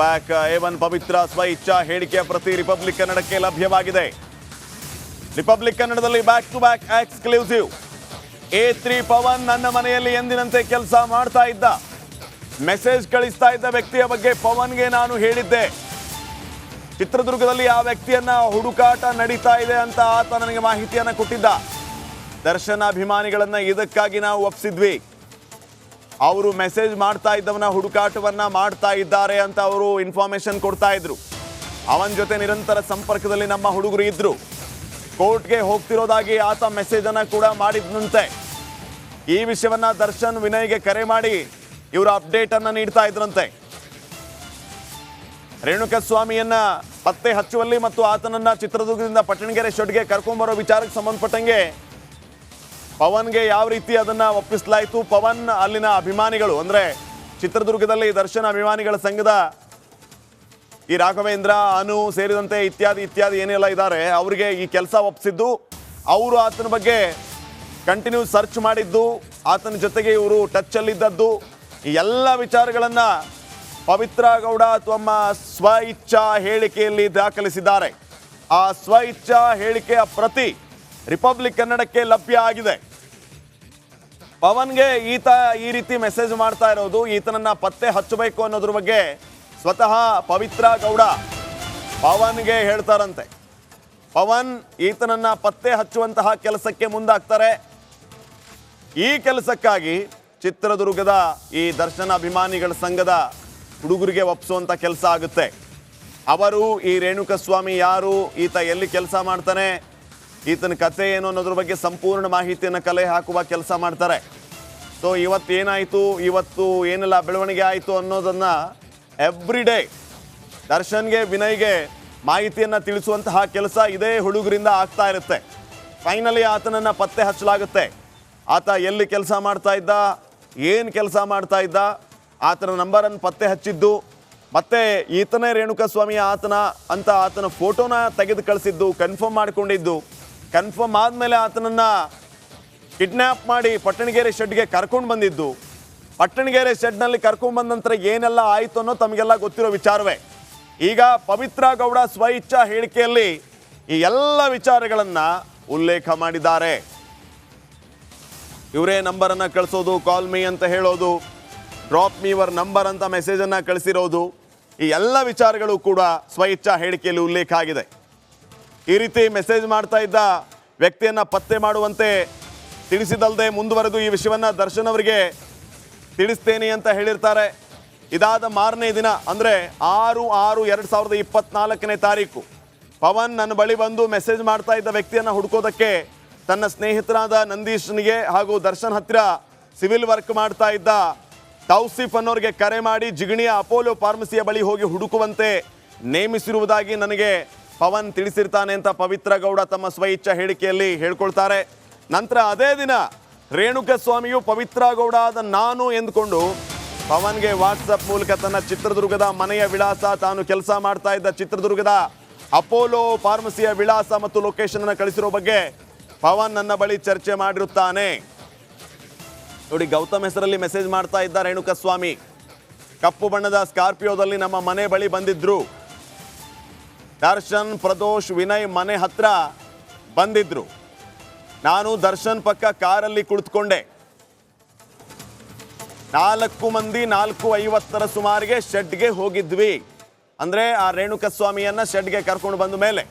Back A1 ಪವಿತ್ರ ಸ್ವ ಇಚ್ಛಾ ಹೇಳಿಕೆಯ ಪ್ರತಿ ರಿಪಬ್ಲಿಕ್ ಕನ್ನಡಕ್ಕೆ ಲಭ್ಯವಾಗಿದೆ. ರಿಪಬ್ಲಿಕ್ ಕನ್ನಡದಲ್ಲಿ back to back exclusive. A3 Pavan ನನ್ನ ಮನೆಯಲ್ಲಿ ಎಂದಿನಂತೆ ಕೆಲಸ ಮಾಡ್ತಾ ಇದ್ದ. ಮೆಸೇಜ್ ಕಳಿಸ್ತಾ ಇದ್ದ ವ್ಯಕ್ತಿಯ ಬಗ್ಗೆ ಪವನ್ಗೆ ನಾನು ಹೇಳಿದ್ದೆ. ಚಿತ್ರದುರ್ಗದಲ್ಲಿ ಆ ವ್ಯಕ್ತಿಯನ್ನ ಹುಡುಕಾಟ ನಡೀತಾ ಇದೆ ಅಂತ ಆತ ನನಗೆ ಮಾಹಿತಿಯನ್ನ ಕೊಟ್ಟಿದ್ದ. ದರ್ಶನ ಅಭಿಮಾನಿಗಳನ್ನ ಇದಕ್ಕಾಗಿ ನಾವು ಒಪ್ಪಿಸಿದ್ವಿ. ಅವರು ಮೆಸೇಜ್ ಮಾಡ್ತಾ ಇದ್ದವನ ಹುಡುಕಾಟವನ್ನ ಮಾಡ್ತಾ ಇದ್ದಾರೆ ಅಂತ ಅವರು ಇನ್ಫಾರ್ಮೇಶನ್ ಕೊಡ್ತಾ ಇದ್ರು. ಅವನ ಜೊತೆ ನಿರಂತರ ಸಂಪರ್ಕದಲ್ಲಿ ನಮ್ಮ ಹುಡುಗರು ಇದ್ರು. ಕೋರ್ಟ್ಗೆ ಹೋಗ್ತಿರೋದಾಗಿ ಆತ ಮೆಸೇಜ್ ಅನ್ನ ಕೂಡ ಮಾಡಿದ್ನಂತೆ. ಈ ವಿಷಯವನ್ನ ದರ್ಶನ್ ವಿನಯ್ಗೆ ಕರೆ ಮಾಡಿ ಇವರ ಅಪ್ಡೇಟ್ ಅನ್ನ ನೀಡ್ತಾ ಇದ್ರಂತೆ. ರೇಣುಕಸ್ವಾಮಿಯನ್ನ ಪತ್ತೆ ಹಚ್ಚುವಲ್ಲಿ ಮತ್ತು ಆತನನ್ನ ಚಿತ್ರದುರ್ಗದಿಂದ ಪಟ್ಟಣಗೆರೆ ಶೆಡ್ಗೆ ಕರ್ಕೊಂಡ್ಬರೋ ವಿಚಾರಕ್ಕೆ ಸಂಬಂಧಪಟ್ಟಂಗೆ ಪವನ್ಗೆ ಯಾವ ರೀತಿ ಅದನ್ನ ಒಪ್ಪಿಸಲಾಯಿತು. ಪವನ್ ಅಲ್ಲಿನ ಅಭಿಮಾನಿಗಳು ಅಂದ್ರೆ ಚಿತ್ರದುರ್ಗದಲ್ಲಿ ದರ್ಶನ ಅಭಿಮಾನಿಗಳ ಸಂಘದ ಈ ರಾಘವೇಂದ್ರ, ಅನು ಸೇರಿದಂತೆ ಇತ್ಯಾದಿ ಏನೆಲ್ಲ ಇದ್ದಾರೆ ಅವರಿಗೆ ಈ ಕೆಲಸ ಒಪ್ಪಿಸಿದ್ದು. ಅವರು ಆತನ ಬಗ್ಗೆ ಕಂಟಿನ್ಯೂ ಸರ್ಚ್ ಮಾಡಿದ್ದು, ಆತನ ಜೊತೆಗೆ ಇವರು ಟಚ್ ಅಲ್ಲಿದ್ದದ್ದು, ಈ ಎಲ್ಲ ವಿಚಾರಗಳನ್ನ ಪವಿತ್ರ ಗೌಡ ತಮ್ಮ ಸ್ವ ಇಚ್ಛಾ ಹೇಳಿಕೆಯಲ್ಲಿ ದಾಖಲಿಸಿದ್ದಾರೆ. ಆ ಸ್ವ ಇಚ್ಛಾ ಹೇಳಿಕೆಯ ಪ್ರತಿ ರಿಪಬ್ಲಿಕ್ ಕನ್ನಡಕ್ಕೆ ಲಭ್ಯ ಆಗಿದೆ. ಪವನ್ಗೆ ಈತ ಈ ರೀತಿ ಮೆಸೇಜ್ ಮಾಡ್ತಾ ಇರೋದು, ಈತನನ್ನ ಪತ್ತೆ ಹಚ್ಚಬೇಕು ಅನ್ನೋದ್ರ ಬಗ್ಗೆ ಸ್ವತಃ ಪವಿತ್ರ ಗೌಡ ಪವನ್ಗೆ ಹೇಳ್ತಾರಂತೆ. ಪವನ್ ಈತನನ್ನ ಪತ್ತೆ ಹಚ್ಚುವಂತಹ ಕೆಲಸಕ್ಕೆ ಮುಂದಾಗ್ತಾರೆ. ಈ ಕೆಲಸಕ್ಕಾಗಿ ಚಿತ್ರದುರ್ಗದ ಈ ದರ್ಶನ ಅಭಿಮಾನಿಗಳ ಸಂಘದ ಹುಡುಗರಿಗೆ ಒಪ್ಪಿಸುವಂತ ಕೆಲಸ ಆಗುತ್ತೆ. ಅವರು ಈ ರೇಣುಕಸ್ವಾಮಿ ಯಾರು, ಈತ ಎಲ್ಲಿ ಕೆಲಸ ಮಾಡ್ತಾನೆ, ಈತನ ಕಥೆ ಏನು ಅನ್ನೋದ್ರ ಬಗ್ಗೆ ಸಂಪೂರ್ಣ ಮಾಹಿತಿಯನ್ನು ಕಲೆ ಹಾಕುವ ಕೆಲಸ ಮಾಡ್ತಾರೆ. ಸೊ ಇವತ್ತೇನಾಯಿತು, ಇವತ್ತು ಏನೆಲ್ಲ ಬೆಳವಣಿಗೆ ಆಯಿತು ಅನ್ನೋದನ್ನ ಎವ್ರಿ ಡೇ ದರ್ಶನ್ಗೆ ವಿನಯ್ಗೆ ಮಾಹಿತಿಯನ್ನು ತಿಳಿಸುವಂತಹ ಕೆಲಸ ಇದೇ ಹುಡುಗರಿಂದ ಆಗ್ತಾ ಇರುತ್ತೆ. ಫೈನಲಿ ಆತನನ್ನು ಪತ್ತೆ ಹಚ್ಚಲಾಗುತ್ತೆ. ಆತ ಎಲ್ಲಿ ಕೆಲಸ ಮಾಡ್ತಾ ಇದ್ದ, ಏನು ಕೆಲಸ ಮಾಡ್ತಾ ಇದ್ದ, ಆತನ ನಂಬರನ್ನು ಪತ್ತೆ ಹಚ್ಚಿದ್ದು, ಮತ್ತೆ ಈತನೇ ರೇಣುಕಸ್ವಾಮಿ ಆತನ ಅಂತ ಆತನ ಫೋಟೋನ ತೆಗೆದು ಕಳಿಸಿದ್ದು, ಕನ್ಫರ್ಮ್ ಮಾಡಿಕೊಂಡಿದ್ದು. ಕನ್ಫರ್ಮ್ ಆದಮೇಲೆ ಆತನನ್ನು ಕಿಡ್ನ್ಯಾಪ್ ಮಾಡಿ ಪಟ್ಟಣಗೆರೆ ಶೆಡ್ಗೆ ಕರ್ಕೊಂಡು ಬಂದಿದ್ದು. ಪಟ್ಟಣಗೆರೆ ಶೆಡ್ನಲ್ಲಿ ಕರ್ಕೊಂಡು ಬಂದ ನಂತರ ಏನೆಲ್ಲ ಆಯಿತು ಅನ್ನೋ ತಮಗೆಲ್ಲ ಗೊತ್ತಿರೋ ವಿಚಾರವೇ. ಈಗ ಪವಿತ್ರ ಗೌಡ ಸ್ವ ಇಚ್ಛಾ ಹೇಳಿಕೆಯಲ್ಲಿ ಈ ಎಲ್ಲ ವಿಚಾರಗಳನ್ನು ಉಲ್ಲೇಖ ಮಾಡಿದ್ದಾರೆ. ಇವರೇ ನಂಬರನ್ನು ಕಳಿಸೋದು, ಕಾಲ್ ಮೀ ಅಂತ ಹೇಳೋದು, ಡ್ರಾಪ್ ಮೀ ಯುವರ್ ನಂಬರ್ ಅಂತ ಮೆಸೇಜನ್ನು ಕಳಿಸಿರೋದು, ಈ ಎಲ್ಲ ವಿಚಾರಗಳು ಕೂಡ ಸ್ವ ಇಚ್ಛಾ ಹೇಳಿಕೆಯಲ್ಲಿ ಉಲ್ಲೇಖ ಆಗಿದೆ. ಈ ರೀತಿ ಮೆಸೇಜ್ ಮಾಡ್ತಾ ಇದ್ದ ವ್ಯಕ್ತಿಯನ್ನು ಪತ್ತೆ ಮಾಡುವಂತೆ ತಿಳಿಸಿದಲ್ಲದೆ ಮುಂದುವರೆದು ಈ ವಿಷಯವನ್ನು ದರ್ಶನ್ ಅವರಿಗೆ ತಿಳಿಸ್ತೇನೆ ಅಂತ ಹೇಳಿರ್ತಾರೆ. ಇದಾದ ಮಾರನೇ ದಿನ ಅಂದರೆ 6/6/2024 ತಾರೀಕು ಪವನ್ ನನ್ನ ಬಳಿ ಬಂದು ಮೆಸೇಜ್ ಮಾಡ್ತಾ ಇದ್ದ ವ್ಯಕ್ತಿಯನ್ನು ಹುಡುಕೋದಕ್ಕೆ ತನ್ನ ಸ್ನೇಹಿತರಾದ ನಂದೀಶ್ನಿಗೆ ಹಾಗೂ ದರ್ಶನ್ ಹತ್ತಿರ ಸಿವಿಲ್ ವರ್ಕ್ ಮಾಡ್ತಾ ಇದ್ದ ತೌಸಿಫ್ ಅನ್ನೋರಿಗೆ ಕರೆ ಮಾಡಿ ಜಿಗಣಿಯ ಅಪೋಲೋ ಫಾರ್ಮಸಿಯ ಬಳಿ ಹೋಗಿ ಹುಡುಕುವಂತೆ ನೇಮಿಸಿರುವುದಾಗಿ ನನಗೆ ಪವನ್ ತಿಳಿಸಿರ್ತಾನೆ ಅಂತ ಪವಿತ್ರ ಗೌಡ ತಮ್ಮ ಸ್ವ ಇಚ್ಛಾ ಹೇಳಿಕೆಯಲ್ಲಿ ಹೇಳ್ಕೊಳ್ತಾರೆ. ನಂತರ ಅದೇ ದಿನ ರೇಣುಕಸ್ವಾಮಿಯು ಪವಿತ್ರ ಗೌಡ ಆದ ನಾನು ಎಂದುಕೊಂಡು ಪವನ್ಗೆ ವಾಟ್ಸಪ್ ಮೂಲಕ ತನ್ನ ಚಿತ್ರದುರ್ಗದ ಮನೆಯ ವಿಳಾಸ, ತಾನು ಕೆಲಸ ಮಾಡ್ತಾ ಇದ್ದ ಚಿತ್ರದುರ್ಗದ ಅಪೋಲೋ ಫಾರ್ಮಸಿಯ ವಿಳಾಸ ಮತ್ತು ಲೊಕೇಶನ್ ಅನ್ನು ಕಳಿಸಿರೋ ಬಗ್ಗೆ ಪವನ್ ನನ್ನ ಬಳಿ ಚರ್ಚೆ ಮಾಡಿರುತ್ತಾನೆ. ನೋಡಿ, ಗೌತಮ್ ಹೆಸರಲ್ಲಿ ಮೆಸೇಜ್ ಮಾಡ್ತಾ ಇದ್ದ ರೇಣುಕಸ್ವಾಮಿ ಕಪ್ಪು ಬಣ್ಣದ ಸ್ಕಾರ್ಪಿಯೋದಲ್ಲಿ ನಮ್ಮ ಮನೆ ಬಳಿ ಬಂದಿದ್ರು. ದರ್ಶನ್, ಪ್ರದೋಷ್, ವಿನಯ್ ಮನೆ ಹತ್ರ ಬಂದಿದ್ರು. ನಾನು ದರ್ಶನ್ ಪಕ್ಕ ಕಾರಲ್ಲಿ ಕುಳಿತುಕೊಂಡೆ. 4 ಮಂದಿ 4:50 ಸುಮಾರಿಗೆ ಶೆಡ್ಗೆ ಹೋಗಿದ್ವಿ. ಅಂದರೆ ಆ ರೇಣುಕಸ್ವಾಮಿಯನ್ನ ಶೆಡ್ಗೆ ಕರ್ಕೊಂಡು ಬಂದ ಮೇಲೆ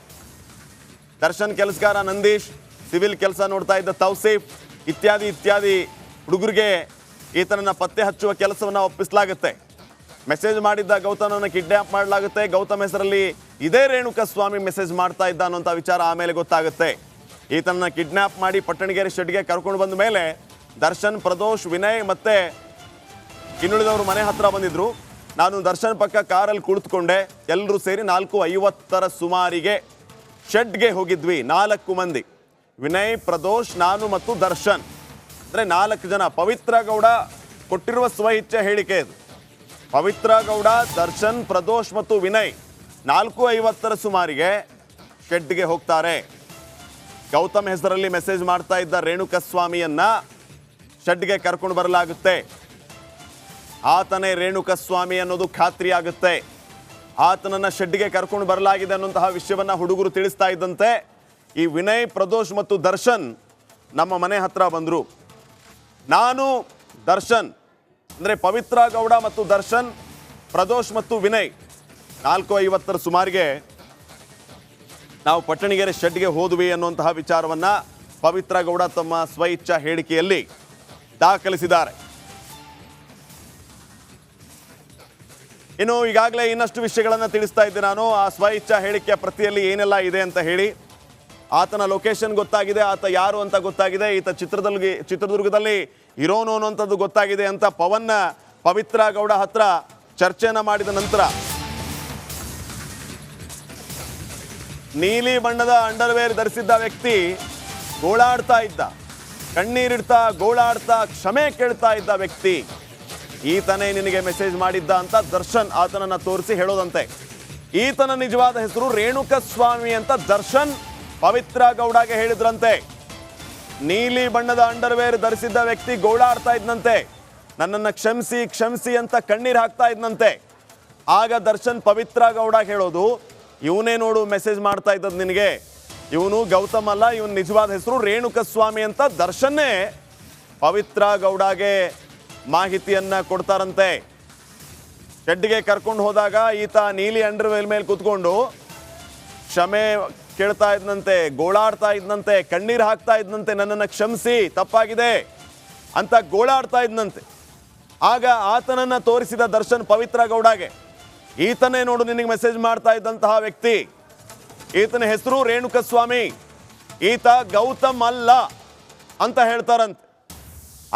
ದರ್ಶನ್ ಕೆಲಸಗಾರ ನಂದೀಶ್, ಸಿವಿಲ್ ಕೆಲಸ ನೋಡ್ತಾ ಇದ್ದ ತೌಸೀಫ್ ಇತ್ಯಾದಿ ಹುಡುಗರಿಗೆ ಈತನನ್ನು ಪತ್ತೆ ಹಚ್ಚುವ ಕೆಲಸವನ್ನು ಒಪ್ಪಿಸಲಾಗುತ್ತೆ. ಮೆಸೇಜ್ ಮಾಡಿದ್ದ ಗೌತಮನನ್ನು ಕಿಡ್ನ್ಯಾಪ್ ಮಾಡಲಾಗುತ್ತೆ. ಗೌತಮ್ ಹೆಸರಲ್ಲಿ ಇದೇ ರೇಣುಕಸ್ವಾಮಿ ಮೆಸೇಜ್ ಮಾಡ್ತಾ ಇದ್ದ ಅನ್ನೋಂಥ ವಿಚಾರ ಆಮೇಲೆ ಗೊತ್ತಾಗುತ್ತೆ. ಈತನನ್ನು ಕಿಡ್ನ್ಯಾಪ್ ಮಾಡಿ ಪಟ್ಟಣಗೆರೆ ಶೆಡ್ಗೆ ಕರ್ಕೊಂಡು ಬಂದ ಮೇಲೆ ದರ್ಶನ್, ಪ್ರದೋಷ್, ವಿನಯ್ ಮತ್ತೆ ಇನ್ನುಳಿದವರು ಮನೆ ಹತ್ರ ಬಂದಿದ್ರು. ನಾನು ದರ್ಶನ್ ಪಕ್ಕ ಕಾರಲ್ಲಿ ಕುಳಿತುಕೊಂಡೆ. ಎಲ್ಲರೂ ಸೇರಿ 4:50 ಸುಮಾರಿಗೆ ಶೆಡ್ಗೆ ಹೋಗಿದ್ವಿ. 4 ಮಂದಿ, ವಿನಯ್, ಪ್ರದೋಷ್, ನಾನು ಮತ್ತು ದರ್ಶನ್, ಅಂದರೆ 4 ಜನ. ಪವಿತ್ರ ಗೌಡ ಕೊಟ್ಟಿರುವ ಸ್ವ ಇಚ್ಛೆ ಹೇಳಿಕೆ ಇದು. ಪವಿತ್ರ ಗೌಡ, ದರ್ಶನ್, ಪ್ರದೋಷ್ ಮತ್ತು ವಿನಯ್ 4:50 ಸುಮಾರಿಗೆ ಶೆಡ್ಗೆ ಹೋಗ್ತಾರೆ. ಗೌತಮ್ ಹೆಸರಲ್ಲಿ ಮೆಸೇಜ್ ಮಾಡ್ತಾ ಇದ್ದ ರೇಣುಕಸ್ವಾಮಿಯನ್ನ ಶೆಡ್ಗೆ ಕರ್ಕೊಂಡು ಬರಲಾಗುತ್ತೆ. ಆತನೇ ರೇಣುಕಸ್ವಾಮಿ ಅನ್ನೋದು ಖಾತ್ರಿ ಆಗುತ್ತೆ. ಆತನನ್ನು ಶೆಡ್ಗೆ ಕರ್ಕೊಂಡು ಬರಲಾಗಿದೆ ಅನ್ನುವಂತಹ ವಿಷಯವನ್ನು ಹುಡುಗರು ತಿಳಿಸ್ತಾ ಇದ್ದಂತೆ ಈ ವಿನಯ್, ಪ್ರದೋಷ್ ಮತ್ತು ದರ್ಶನ್ ನಮ್ಮ ಮನೆ ಹತ್ರ ಬಂದರು. ನಾನು ದರ್ಶನ್ ಅಂದರೆ ಪವಿತ್ರ ಗೌಡ ಮತ್ತು ದರ್ಶನ್, ಪ್ರದೋಷ್ ಮತ್ತು ವಿನಯ್ 4:50 ಸುಮಾರಿಗೆ ನಾವು ಪಟ್ಟಣಗೆರೆ ಶೆಡ್ಗೆ ಹೋದ್ವಿ ಅನ್ನುವಂತಹ ವಿಚಾರವನ್ನು ಪವಿತ್ರ ಗೌಡ ತಮ್ಮ ಸ್ವಇಚ್ಛಾ ಹೇಳಿಕೆಯಲ್ಲಿ ದಾಖಲಿಸಿದ್ದಾರೆ. ಇನ್ನು ಈಗಾಗಲೇ ಇನ್ನಷ್ಟು ವಿಷಯಗಳನ್ನು ತಿಳಿಸ್ತಾ ಇದ್ದೆ ನಾನು. ಆ ಸ್ವಇಚ್ಛಾ ಹೇಳಿಕೆಯ ಪ್ರತಿಯಲ್ಲಿ ಏನೆಲ್ಲ ಇದೆ ಅಂತ ಹೇಳಿ, ಆತನ ಲೊಕೇಶನ್ ಗೊತ್ತಾಗಿದೆ, ಆತ ಯಾರು ಅಂತ ಗೊತ್ತಾಗಿದೆ, ಈತ ಚಿತ್ರದುರ್ಗದಲ್ಲಿ ಇರೋನು ಅನ್ನುವಂಥದ್ದು ಗೊತ್ತಾಗಿದೆ ಅಂತ ಪವಿತ್ರ ಗೌಡ ಹತ್ರ ಚರ್ಚೆಯನ್ನು ಮಾಡಿದ ನಂತರ ನೀಲಿ ಬಣ್ಣದ ಅಂಡರ್ವೇರ್ ಧರಿಸಿದ್ದ ವ್ಯಕ್ತಿ ಗೋಳಾಡ್ತಾ ಇದ್ದ, ಕಣ್ಣೀರಿಡ್ತಾ ಗೋಳಾಡ್ತಾ ಕ್ಷಮೆ ಕೇಳ್ತಾ ಇದ್ದ ವ್ಯಕ್ತಿ ಈತನೇ ನಿನಗೆ ಮೆಸೇಜ್ ಮಾಡಿದ್ದ ಅಂತ ದರ್ಶನ್ ಆತನನ್ನು ತೋರಿಸಿ ಹೇಳೋದಂತೆ. ಈತನ ನಿಜವಾದ ಹೆಸರು ರೇಣುಕಸ್ವಾಮಿ ಅಂತ ದರ್ಶನ್ ಪವಿತ್ರ ಗೌಡಗೆ ಹೇಳಿದ್ರಂತೆ. ನೀಲಿ ಬಣ್ಣದ ಅಂಡರ್ವೇರ್ ಧರಿಸಿದ್ದ ವ್ಯಕ್ತಿ ಗೋಳಾಡ್ತಾ ಇದ್ದಂತೆ, ನನ್ನನ್ನು ಕ್ಷಮಿಸಿ ಕ್ಷಮಿಸಿ ಅಂತ ಕಣ್ಣೀರು ಹಾಕ್ತಾ ಇದ್ದಂತೆ. ಆಗ ದರ್ಶನ್ ಪವಿತ್ರ ಗೌಡ ಹೇಳೋದು, ಇವನೇ ನೋಡು ಮೆಸೇಜ್ ಮಾಡ್ತಾ ಇದ್ದದ್ದು ನಿನಗೆ, ಇವನು ಗೌತಮ್ ಅಲ್ಲ, ಇವನ ನಿಜವಾದ ಹೆಸರು ರೇಣುಕಸ್ವಾಮಿ ಅಂತ ದರ್ಶನ್ನೇ ಪವಿತ್ರ ಗೌಡಗೆ ಮಾಹಿತಿಯನ್ನ ಕೊಡ್ತಾರಂತೆ. ಶೆಡ್ಗೆ ಕರ್ಕೊಂಡು ಹೋದಾಗ ಈತ ನೀಲಿ ಅಂಡರ್ವೇರ್ ಮೇಲೆ ಕೂತ್ಕೊಂಡು ಕ್ಷಮೆ ಕೇಳ್ತಾ ಇದ್ದಂತೆ, ಗೋಳಾಡ್ತಾ ಇದ್ದಂತೆ, ಕಣ್ಣೀರು ಹಾಕ್ತಾ ಇದ್ದಂತೆ, ನನ್ನನ್ನು ಕ್ಷಮಿಸಿ ತಪ್ಪಾಗಿದೆ ಅಂತ ಗೋಳಾಡ್ತಾ ಇದ್ದಂತೆ. ಆಗ ಆತನನ್ನು ತೋರಿಸಿದ ದರ್ಶನ್ ಪವಿತ್ರ ಗೌಡಗೆ, ಈತನೇ ನೋಡು ನಿನಗೆ ಮೆಸೇಜ್ ಮಾಡ್ತಾ ಇದ್ದಂತಹ ವ್ಯಕ್ತಿ, ಈತನ ಹೆಸರು ರೇಣುಕಸ್ವಾಮಿ, ಈತ ಗೌತಮ್ ಅಲ್ಲ ಅಂತ ಹೇಳ್ತಾರಂತೆ.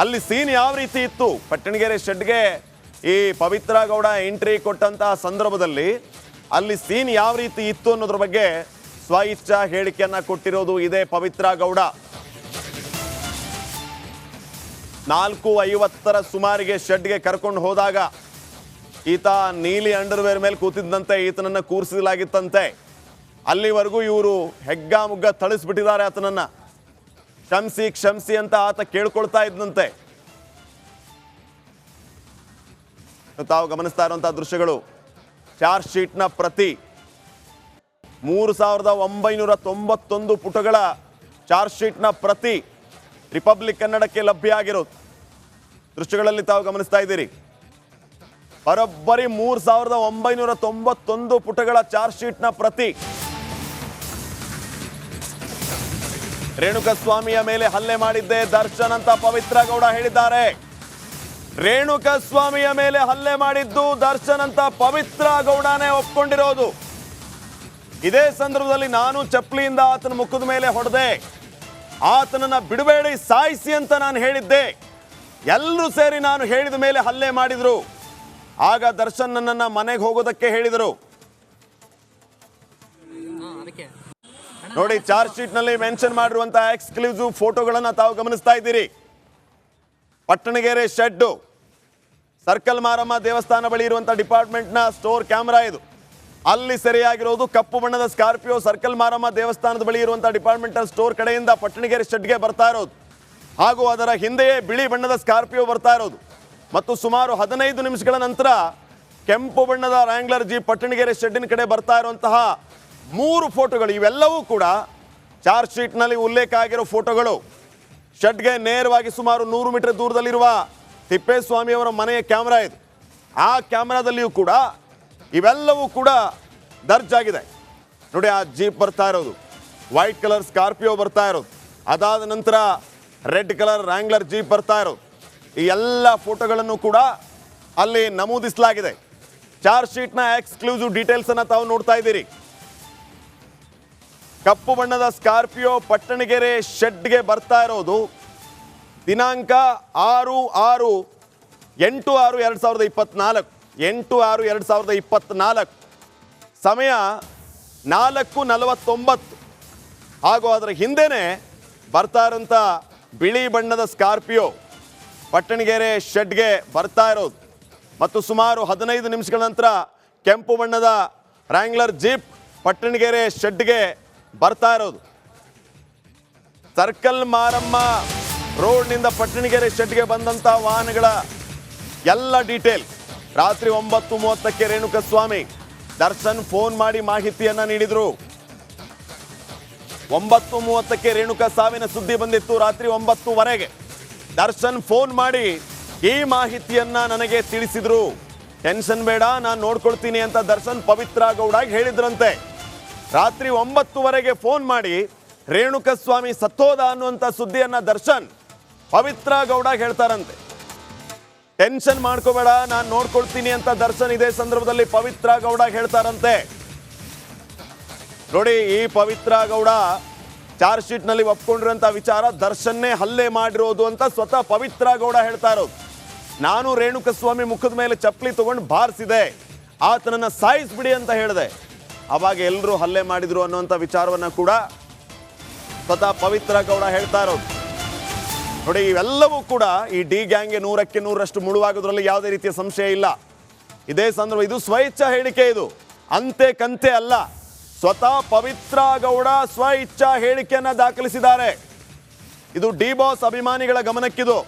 ಅಲ್ಲಿ ಸೀನ್ ಯಾವ ರೀತಿ ಇತ್ತು, ಪಟ್ಟಣಗೆರೆ ಶೆಡ್ಗೆ ಈ ಪವಿತ್ರ ಗೌಡ ಎಂಟ್ರಿ ಕೊಟ್ಟಂತಹ ಸಂದರ್ಭದಲ್ಲಿ ಅಲ್ಲಿ ಸೀನ್ ಯಾವ ರೀತಿ ಇತ್ತು ಅನ್ನೋದ್ರ ಬಗ್ಗೆ ಸ್ವಇಚ್ಛಾ ಹೇಳಿಕೆಯನ್ನ ಕೊಟ್ಟಿರೋದು ಇದೇ ಪವಿತ್ರ ಗೌಡ. 4:50 ಸುಮಾರಿಗೆ ಶೆಡ್ಗೆ ಕರ್ಕೊಂಡು ಹೋದಾಗ ಈತ ನೀಲಿ ಅಂಡರ್ವೇರ್ ಮೇಲೆ ಕೂತಿದ್ದಂತೆ, ಈತನನ್ನು ಕೂರಿಸಲಾಗಿತ್ತಂತೆ. ಅಲ್ಲಿವರೆಗೂ ಇವರು ಹೆಗ್ಗಾಮುಗ್ಗ ಥಳಿಸ್ಬಿಟ್ಟಿದ್ದಾರೆ ಆತನನ್ನ, ಕ್ಷಮಿಸಿ ಕ್ಷಮಿಸಿ ಅಂತ ಆತ ಕೇಳ್ಕೊಳ್ತಾ ಇದ್ದಂತೆ. ತಾವು ಗಮನಿಸ್ತಾ ಇರುವಂತಹ ದೃಶ್ಯಗಳು ಚಾರ್ಜ್ ಶೀಟ್ನ ಪ್ರತಿ 3991 ಪುಟಗಳ ಚಾರ್ಜ್ ಶೀಟ್ನ ಪ್ರತಿ ರಿಪಬ್ಲಿಕ್ ಕನ್ನಡಕ್ಕೆ ಲಭ್ಯ ಆಗಿರೋದು ದೃಶ್ಯಗಳಲ್ಲಿ ತಾವು ಗಮನಿಸ್ತಾ ಇದ್ದೀರಿ. ಬರೋಬ್ಬರಿ 3991 ಪುಟಗಳ ಚಾರ್ಜ್ ಶೀಟ್ನ ಪ್ರತಿ. ರೇಣುಕಸ್ವಾಮಿಯ ಮೇಲೆ ಹಲ್ಲೆ ಮಾಡಿದ್ದೆ ದರ್ಶನ್ ಅಂತ ಪವಿತ್ರ ಗೌಡ ಹೇಳಿದ್ದಾರೆ. ರೇಣುಕಸ್ವಾಮಿಯ ಮೇಲೆ ಹಲ್ಲೆ ಮಾಡಿದ್ದು ದರ್ಶನ್ ಅಂತ ಪವಿತ್ರ ಗೌಡನೇ ಒಪ್ಕೊಂಡಿರೋದು. ಇದೇ ಸಂದರ್ಭದಲ್ಲಿ ನಾನು ಚಪ್ಪಲಿಯಿಂದ ಆತನ ಮುಖದ ಮೇಲೆ ಹೊಡೆದೆ, ಆತನನ್ನ ಬಿಡಬೇಡಿ ಸಾಯಿಸಿ ಅಂತ ನಾನು ಹೇಳಿದ್ದೆ, ಎಲ್ಲರೂ ಸೇರಿ ನಾನು ಹೇಳಿದ ಮೇಲೆ ಹಲ್ಲೆ ಮಾಡಿದ್ರು. ಆಗ ದರ್ಶನ್ ನನ್ನನ್ನ ಮನೆಗೆ ಹೋಗೋದಕ್ಕೆ ಹೇಳಿದರು. ನೋಡಿ, ಚಾರ್ಜ್ ಶೀಟ್ ನಲ್ಲಿ ಮೆನ್ಷನ್ ಮಾಡಿರುವಂತಹ ಎಕ್ಸ್ಕ್ಲೂಸಿವ್ ಫೋಟೋಗಳನ್ನ ತಾವು ಗಮನಿಸ್ತಾ ಇದ್ದೀರಿ. ಪಟ್ಟಣಗೆರೆ ಶೆಡ್, ಸರ್ಕಲ್ ಮಾರಮ್ಮ ದೇವಸ್ಥಾನ ಬಳಿ ಇರುವಂತಹ ಡಿಪಾರ್ಟ್ಮೆಂಟ್ನ ಸ್ಟೋರ್ ಕ್ಯಾಮೆರಾ ಇದು. ಅಲ್ಲಿ ಸೆರೆಯಾಗಿರೋದು ಕಪ್ಪು ಬಣ್ಣದ ಸ್ಕಾರ್ಪಿಯೋ ಸರ್ಕಲ್ ಮಾರಮ್ಮ ದೇವಸ್ಥಾನದ ಬಳಿ ಇರುವಂತಹ ಡಿಪಾರ್ಟ್ಮೆಂಟಲ್ ಸ್ಟೋರ್ ಕಡೆಯಿಂದ ಪಟ್ಟಣಗೆರೆ ಶೆಡ್ಗೆ ಬರ್ತಾ ಇರೋದು, ಹಾಗೂ ಅದರ ಹಿಂದೆಯೇ ಬಿಳಿ ಬಣ್ಣದ ಸ್ಕಾರ್ಪಿಯೋ ಬರ್ತಾ ಇರೋದು. ಮತ್ತು ಸುಮಾರು 15 ನಿಮಿಷಗಳ ನಂತರ ಕೆಂಪು ಬಣ್ಣದ ರ್ಯಾಂಗ್ಲರ್ ಜೀಪ್ ಪಟ್ಟಣಗೆರೆ ಶೆಡ್ಡಿನ ಕಡೆ ಬರ್ತಾ ಇರುವಂತಹ 3 ಫೋಟೋಗಳು, ಇವೆಲ್ಲವೂ ಕೂಡ ಚಾರ್ಜ್ ಶೀಟ್ನಲ್ಲಿ ಉಲ್ಲೇಖ ಆಗಿರೋ ಫೋಟೋಗಳು. ಶೆಡ್ಗೆ ನೇರವಾಗಿ ಸುಮಾರು 100 ಮೀಟರ್ ದೂರದಲ್ಲಿರುವ ತಿಪ್ಪೇಸ್ವಾಮಿಯವರ ಮನೆಯ ಕ್ಯಾಮ್ರಾ ಇದು. ಆ ಕ್ಯಾಮ್ರಾದಲ್ಲಿಯೂ ಕೂಡ ಇವೆಲ್ಲವೂ ಕೂಡ ದರ್ಜ್ ಆಗಿದೆ. ನೋಡಿ, ಆ ಜೀಪ್ ಬರ್ತಾ ಇರೋದು, ವೈಟ್ ಕಲರ್ ಸ್ಕಾರ್ಪಿಯೋ ಬರ್ತಾ ಇರೋದು, ಅದಾದ ನಂತರ ರೆಡ್ ಕಲರ್ ರ್ಯಾಂಗ್ಲರ್ ಜೀಪ್ ಬರ್ತಾ ಇರೋದು. ಈ ಎಲ್ಲ ಫೋಟೋಗಳನ್ನು ಕೂಡ ಅಲ್ಲಿ ನಮೂದಿಸಲಾಗಿದೆ. ಚಾರ್ಜ್ ಶೀಟ್ನ ಎಕ್ಸ್ಕ್ಲೂಸಿವ್ ಡೀಟೇಲ್ಸ್ ಅನ್ನ ತಾವು ನೋಡ್ತಾ ಇದ್ದೀರಿ. ಕಪ್ಪು ಬಣ್ಣದ ಸ್ಕಾರ್ಪಿಯೋ ಪಟ್ಟಣಗೆರೆ ಶೆಡ್ಗೆ ಬರ್ತಾ ಇರೋದು ದಿನಾಂಕ 8/6/2024, 8/6/2024, ಸಮಯ 4:49. ಹಾಗೂ ಅದರ ಹಿಂದೆನೇ ಬರ್ತಾ ಇರೋಂಥ ಬಿಳಿ ಬಣ್ಣದ ಸ್ಕಾರ್ಪಿಯೋ ಪಟ್ಟಣಗೆರೆ ಶೆಡ್ಗೆ ಬರ್ತಾ ಇರೋದು. ಮತ್ತು ಸುಮಾರು 15 ನಿಮಿಷಗಳ ನಂತರ ಕೆಂಪು ಬಣ್ಣದ ರ್ಯಾಂಗ್ಲರ್ ಜೀಪ್ ಪಟ್ಟಣಗೆರೆ ಶೆಡ್ಗೆ ಬರ್ತಾ ಇರೋದು. ಸರ್ಕಲ್ ಮಾರಮ್ಮ ರೋಡ್ನಿಂದ ಪಟ್ಟಣಗೆರೆ ಶೆಡ್ಗೆ ಬಂದಂಥ ವಾಹನಗಳ ಎಲ್ಲ ಡೀಟೇಲ್. ರಾತ್ರಿ 9:30ಕ್ಕೆ ರೇಣುಕಸ್ವಾಮಿ ದರ್ಶನ್ ಫೋನ್ ಮಾಡಿ ಮಾಹಿತಿಯನ್ನ ನೀಡಿದ್ರು. 9:30ಕ್ಕೆ ರೇಣುಕಾ ಸಾವಿನ ಸುದ್ದಿ ಬಂದಿತ್ತು. ರಾತ್ರಿ 9:00ವರೆಗೆ ದರ್ಶನ್ ಫೋನ್ ಮಾಡಿ ಈ ಮಾಹಿತಿಯನ್ನ ನನಗೆ ತಿಳಿಸಿದ್ರು. ಟೆನ್ಷನ್ ಬೇಡ, ನಾನು ನೋಡ್ಕೊಳ್ತೀನಿ ಅಂತ ದರ್ಶನ್ ಪವಿತ್ರ ಗೌಡಗೆ ಹೇಳಿದ್ರಂತೆ. ರಾತ್ರಿ 9:00ವರೆಗೆ ಫೋನ್ ಮಾಡಿ ರೇಣುಕಾ ಸ್ವಾಮಿ ಸತ್ತೋದ ಅನ್ನುವಂಥ ಸುದ್ದಿಯನ್ನ ದರ್ಶನ್ ಪವಿತ್ರ ಗೌಡಗೆ ಹೇಳ್ತಾರಂತೆ. ಟೆನ್ಷನ್ ಮಾಡ್ಕೋಬೇಡ, ನಾನು ನೋಡ್ಕೊಳ್ತೀನಿ ಅಂತ ದರ್ಶನ್ ಇದೇ ಸಂದರ್ಭದಲ್ಲಿ ಪವಿತ್ರ ಗೌಡಗೆ ಹೇಳ್ತಾರಂತೆ. ನೋಡಿ, ಈ ಪವಿತ್ರ ಗೌಡ ಚಾರ್ಜ್ ಶೀಟ್ ನಲ್ಲಿ ಒಪ್ಕೊಂಡಿರುವಂತ ವಿಚಾರ ದರ್ಶನ್ನೇ ಹಲ್ಲೆ ಮಾಡಿರೋದು ಅಂತ ಸ್ವತಃ ಪವಿತ್ರ ಗೌಡ ಹೇಳ್ತಾ ಇರೋದು. ನಾನು ರೇಣುಕಾ ಸ್ವಾಮಿ ಮುಖದ ಮೇಲೆ ಚಪ್ಪಲಿ ತಗೊಂಡು ಬಾರಿಸಿದೆ, ಆತನನ್ನ ಸಾಯಿಸ್ಬಿಡಿ ಅಂತ ಹೇಳಿದೆ. ಅವಾಗ ಎಲ್ಲರೂ ಹಲ್ಲೆ ಮಾಡಿದ್ರು ಅನ್ನುವಂಥ ವಿಚಾರವನ್ನ ಕೂಡ ಸ್ವತಃ ಪವಿತ್ರ ಗೌಡ ಹೇಳ್ತಾ ಇರೋದು. ನೋಡಿ, ಇವೆಲ್ಲವೂ ಕೂಡ ಈ ಡಿ ಗ್ಯಾಂಗ್ಗೆ 100ಕ್ಕೆ 100ರಷ್ಟು ಮುಳುವಾಗೋದ್ರಲ್ಲಿ ಯಾವುದೇ ರೀತಿಯ ಸಂಶಯ ಇಲ್ಲ. ಇದೇ ಸಂದರ್ಭ ಇದು ಸ್ವಇಚ್ಛಾ ಹೇಳಿಕೆ, ಇದು ಅಂತೆ ಕಂತೆ ಅಲ್ಲ. ಸ್ವತಃ ಪವಿತ್ರ ಗೌಡ ಸ್ವ ಇಚ್ಛಾ ಹೇಳಿಕೆಯನ್ನ ದಾಖಲಿಸಿದ್ದಾರೆ. ಇದು ಡಿ ಬಾಸ್ ಅಭಿಮಾನಿಗಳ ಗಮನಕ್ಕಿದು.